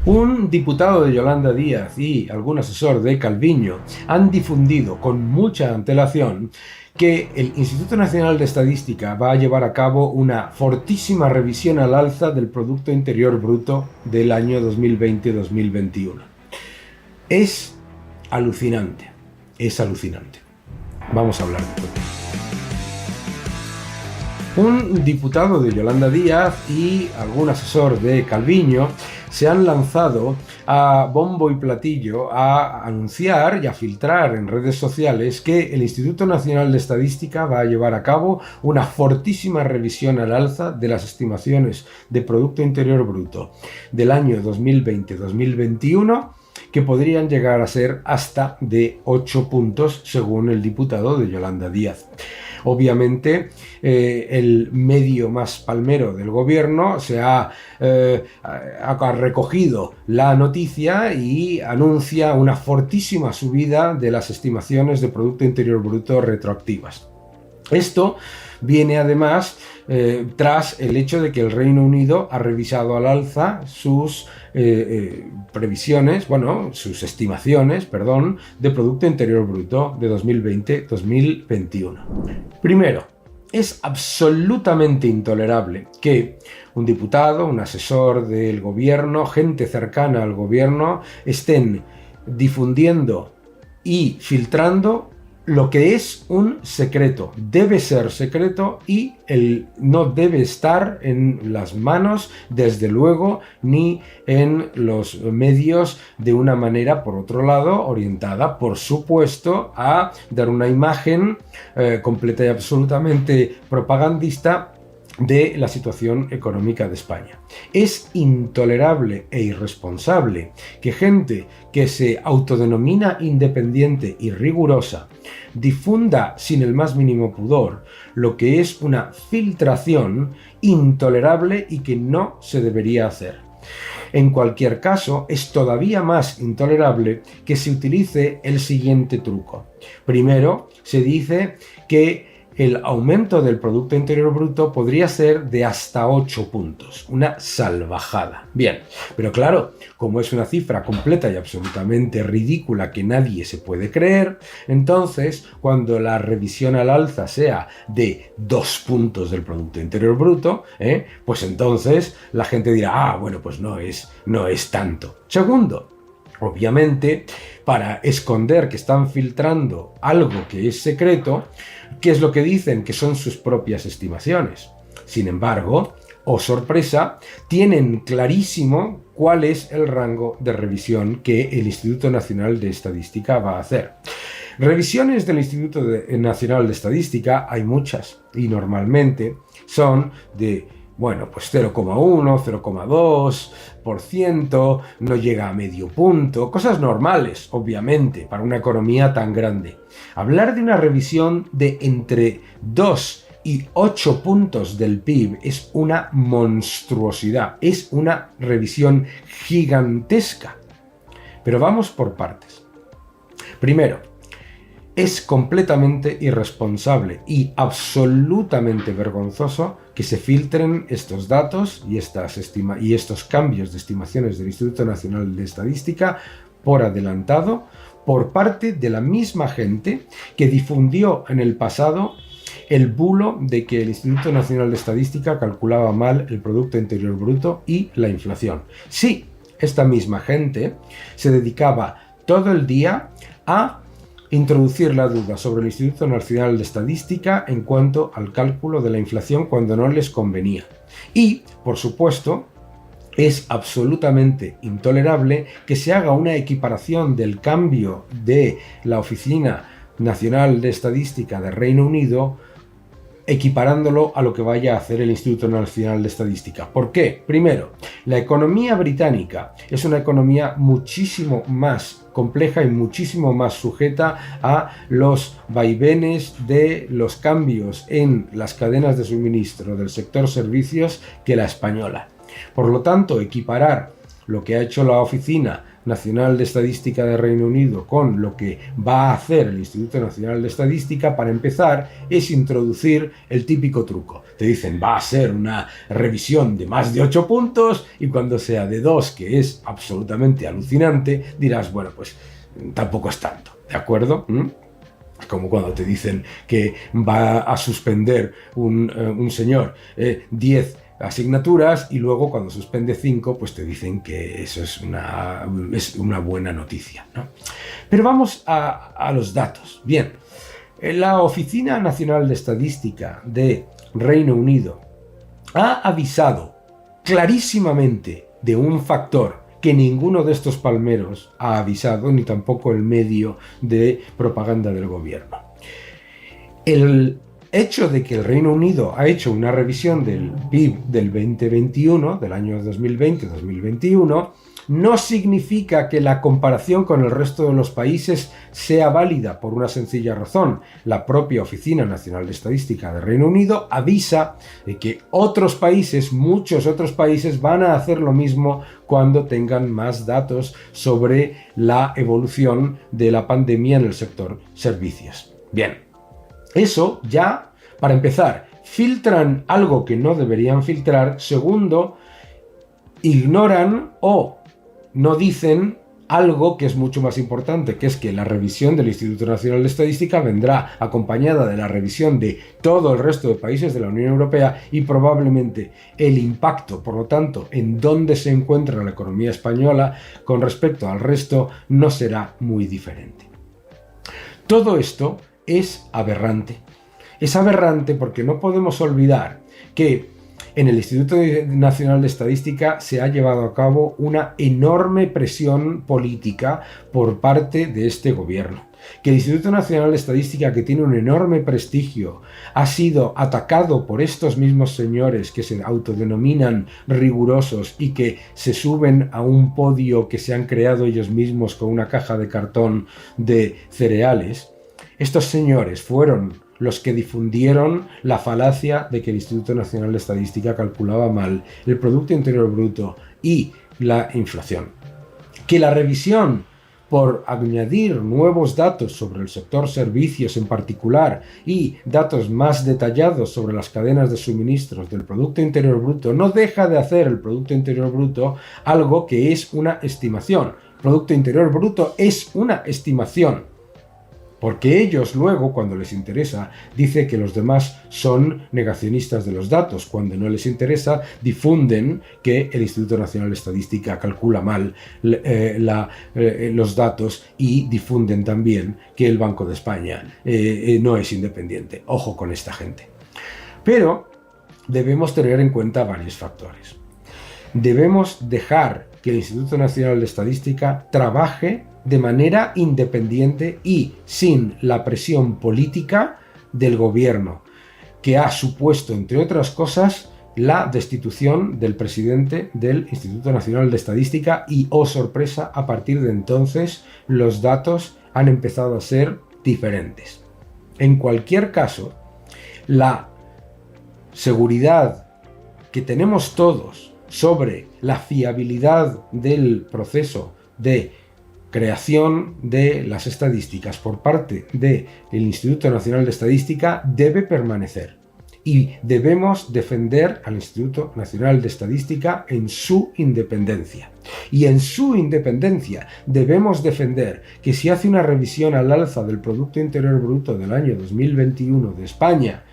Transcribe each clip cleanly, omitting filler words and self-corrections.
Un diputado de Yolanda Díaz y algún asesor de Calviño han difundido con mucha antelación que el Instituto Nacional de Estadística va a llevar a cabo una fortísima revisión al alza del Producto Interior Bruto del año 2020-2021. Es alucinante, es alucinante. Vamos a hablar de todo. Un diputado de Yolanda Díaz y algún asesor de Calviño se han lanzado a bombo y platillo a anunciar y a filtrar en redes sociales que el Instituto Nacional de Estadística va a llevar a cabo una fortísima revisión al alza de las estimaciones de Producto Interior Bruto del año 2020-2021, que podrían llegar a ser hasta de 8 puntos según el diputado de Yolanda Díaz. Obviamente, el medio más palmero del gobierno ha recogido la noticia y anuncia una fortísima subida de las estimaciones de Producto Interior Bruto retroactivas. Esto viene además tras el hecho de que el Reino Unido ha revisado al alza sus sus estimaciones, de Producto Interior Bruto de 2020-2021. Primero, es absolutamente intolerable que un diputado, un asesor del gobierno, gente cercana al gobierno, estén difundiendo y filtrando lo que es un secreto. Debe ser secreto y no debe estar en las manos, desde luego, ni en los medios de una manera, por otro lado, orientada, por supuesto, a dar una imagen completa y absolutamente propagandista de la situación económica de España. Es intolerable e irresponsable que gente que se autodenomina independiente y rigurosa difunda sin el más mínimo pudor lo que es una filtración intolerable y que no se debería hacer. En cualquier caso, es todavía más intolerable que se utilice el siguiente truco. Primero, se dice que el aumento del Producto Interior Bruto podría ser de hasta 8 puntos. Una salvajada. Bien, pero claro, como es una cifra completa y absolutamente ridícula que nadie se puede creer, entonces, cuando la revisión al alza sea de 2 puntos del Producto Interior Bruto, pues entonces la gente dirá, pues no es tanto. Segundo, obviamente, para esconder que están filtrando algo que es secreto, ¿qué es lo que dicen? Que son sus propias estimaciones. Sin embargo, oh sorpresa, tienen clarísimo cuál es el rango de revisión que el Instituto Nacional de Estadística va a hacer. Revisiones del Instituto Nacional de Estadística hay muchas y normalmente son de 0,1, 0,2%, no llega a medio punto, cosas normales, obviamente, para una economía tan grande. Hablar de una revisión de entre 2 y 8 puntos del PIB es una monstruosidad, es una revisión gigantesca. Pero vamos por partes. Primero, es completamente irresponsable y absolutamente vergonzoso que se filtren estos datos y estos cambios de estimaciones del Instituto Nacional de Estadística por adelantado por parte de la misma gente que difundió en el pasado el bulo de que el Instituto Nacional de Estadística calculaba mal el Producto Interior Bruto y la inflación. Sí, esta misma gente se dedicaba todo el día a introducir la duda sobre el Instituto Nacional de Estadística en cuanto al cálculo de la inflación cuando no les convenía. Y, por supuesto, es absolutamente intolerable que se haga una equiparación del cambio de la Oficina Nacional de Estadística de Reino Unido equiparándolo a lo que vaya a hacer el Instituto Nacional de Estadística. ¿Por qué? Primero, la economía británica es una economía muchísimo más compleja y muchísimo más sujeta a los vaivenes de los cambios en las cadenas de suministro del sector servicios que la española. Por lo tanto, equiparar lo que ha hecho la Oficina Nacional de Estadística de Reino Unido con lo que va a hacer el Instituto Nacional de Estadística, para empezar, es introducir el típico truco. Te dicen, va a ser una revisión de más de 8 puntos, y cuando sea de 2, que es absolutamente alucinante, dirás, bueno, pues tampoco es tanto, ¿de acuerdo? Como cuando te dicen que va a suspender un señor 10 asignaturas, y luego cuando suspende 5, pues te dicen que eso es una buena noticia, ¿no? Pero vamos a los datos. Bien, la Oficina Nacional de Estadística de Reino Unido ha avisado clarísimamente de un factor que ninguno de estos palmeros ha avisado, ni tampoco el medio de propaganda del gobierno. El hecho de que el Reino Unido ha hecho una revisión del PIB del 2021, del año 2020-2021, no significa que la comparación con el resto de los países sea válida, por una sencilla razón. La propia Oficina Nacional de Estadística de Reino Unido avisa de que otros países, muchos otros países, van a hacer lo mismo cuando tengan más datos sobre la evolución de la pandemia en el sector servicios. Bien, eso ya, para empezar, filtran algo que no deberían filtrar. Segundo, ignoran o no dicen algo que es mucho más importante, que es que la revisión del Instituto Nacional de Estadística vendrá acompañada de la revisión de todo el resto de países de la Unión Europea, y probablemente el impacto, por lo tanto, en dónde se encuentra la economía española con respecto al resto no será muy diferente. Todo esto es aberrante. Es aberrante porque no podemos olvidar que en el Instituto Nacional de Estadística se ha llevado a cabo una enorme presión política por parte de este gobierno. Que el Instituto Nacional de Estadística, que tiene un enorme prestigio, ha sido atacado por estos mismos señores que se autodenominan rigurosos y que se suben a un podio que se han creado ellos mismos con una caja de cartón de cereales. Estos señores fueron los que difundieron la falacia de que el Instituto Nacional de Estadística calculaba mal el Producto Interior Bruto y la inflación. Que la revisión por añadir nuevos datos sobre el sector servicios en particular y datos más detallados sobre las cadenas de suministros del Producto Interior Bruto no deja de hacer el Producto Interior Bruto algo que es una estimación. Producto Interior Bruto es una estimación. Porque ellos luego, cuando les interesa, dicen que los demás son negacionistas de los datos. Cuando no les interesa, difunden que el Instituto Nacional de Estadística calcula mal los datos, y difunden también que el Banco de España no es independiente. Ojo con esta gente. Pero debemos tener en cuenta varios factores. Debemos dejar que el Instituto Nacional de Estadística trabaje de manera independiente y sin la presión política del gobierno, que ha supuesto, entre otras cosas, la destitución del presidente del Instituto Nacional de Estadística, y, oh sorpresa, a partir de entonces los datos han empezado a ser diferentes. En cualquier caso, la seguridad que tenemos todos sobre la fiabilidad del proceso de creación de las estadísticas por parte del Instituto Nacional de Estadística debe permanecer, y debemos defender al Instituto Nacional de Estadística en su independencia. Y en su independencia debemos defender que si hace una revisión al alza del Producto Interior Bruto del año 2021 de España,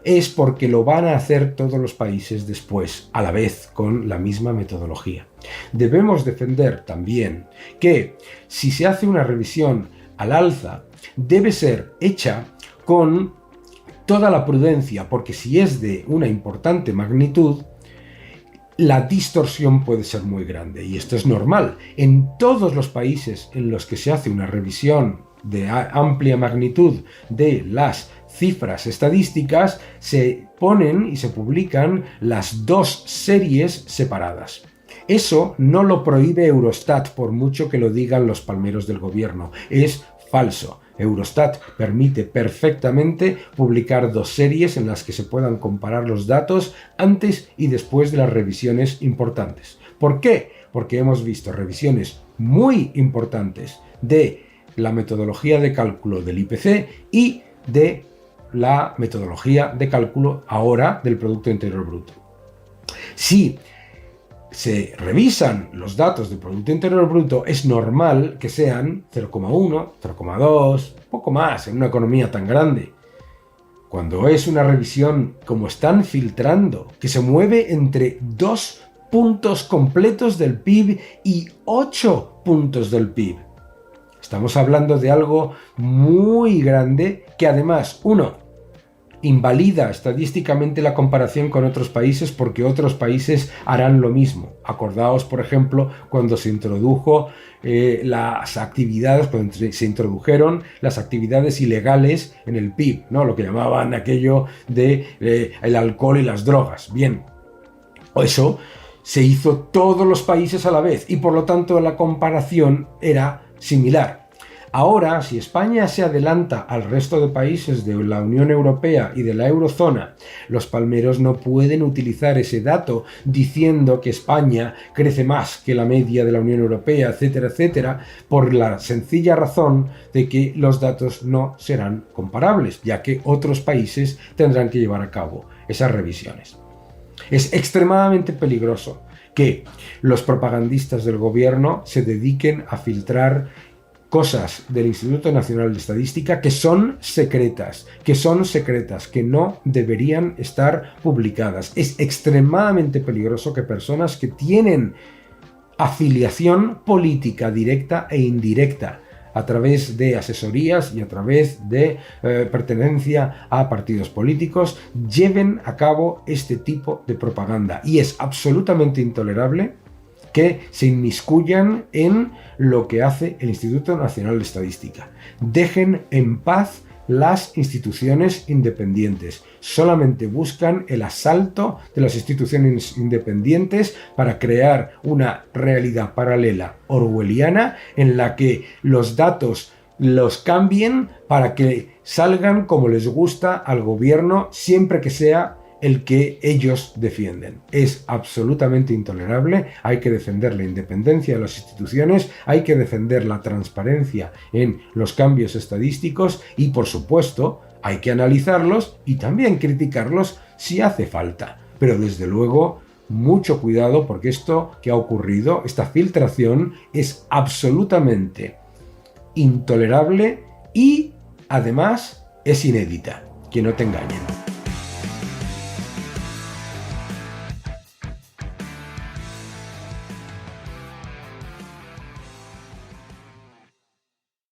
es porque lo van a hacer todos los países después, a la vez, con la misma metodología. Debemos defender también que si se hace una revisión al alza, debe ser hecha con toda la prudencia, porque si es de una importante magnitud, la distorsión puede ser muy grande, y esto es normal. En todos los países en los que se hace una revisión de amplia magnitud de las cifras estadísticas, se ponen y se publican las dos series separadas. Eso no lo prohíbe Eurostat, por mucho que lo digan los palmeros del gobierno. Es falso. Eurostat permite perfectamente publicar dos series en las que se puedan comparar los datos antes y después de las revisiones importantes. ¿Por qué? porque hemos visto revisiones muy importantes de la metodología de cálculo del IPC y de la metodología de cálculo ahora del Producto Interior Bruto. Si se revisan los datos del Producto Interior Bruto, es normal que sean 0,1, 0,2, poco más en una economía tan grande. Cuando es una revisión como están filtrando, que se mueve entre 2 puntos completos del PIB y 8 puntos del PIB. Estamos hablando de algo muy grande que además, uno, invalida estadísticamente la comparación con otros países porque otros países harán lo mismo. Acordaos, por ejemplo, cuando se introdujo cuando se introdujeron las actividades ilegales en el PIB, ¿no? Lo que llamaban aquello de el alcohol y las drogas. Bien, eso se hizo todos los países a la vez y por lo tanto la comparación era similar. Ahora, si España se adelanta al resto de países de la Unión Europea y de la eurozona, los palmeros no pueden utilizar ese dato diciendo que España crece más que la media de la Unión Europea, etcétera, etcétera, por la sencilla razón de que los datos no serán comparables, ya que otros países tendrán que llevar a cabo esas revisiones. Es extremadamente peligroso que los propagandistas del gobierno se dediquen a filtrar cosas del Instituto Nacional de Estadística que son secretas, que no deberían estar publicadas. Es extremadamente peligroso que personas que tienen afiliación política directa e indirecta a través de asesorías y a través de pertenencia a partidos políticos lleven a cabo este tipo de propaganda. Y es absolutamente intolerable que se inmiscuyan en lo que hace el Instituto Nacional de Estadística. Dejen en paz las instituciones independientes. Solamente buscan el asalto de las instituciones independientes para crear una realidad paralela orwelliana en la que los datos los cambien para que salgan como les gusta al gobierno siempre que sea el que ellos defienden. Es absolutamente intolerable, hay que defender la independencia de las instituciones, hay que defender la transparencia en los cambios estadísticos y, por supuesto, hay que analizarlos y también criticarlos si hace falta. Pero, desde luego, mucho cuidado porque esto que ha ocurrido, esta filtración, es absolutamente intolerable y, además, es inédita. Que no te engañen.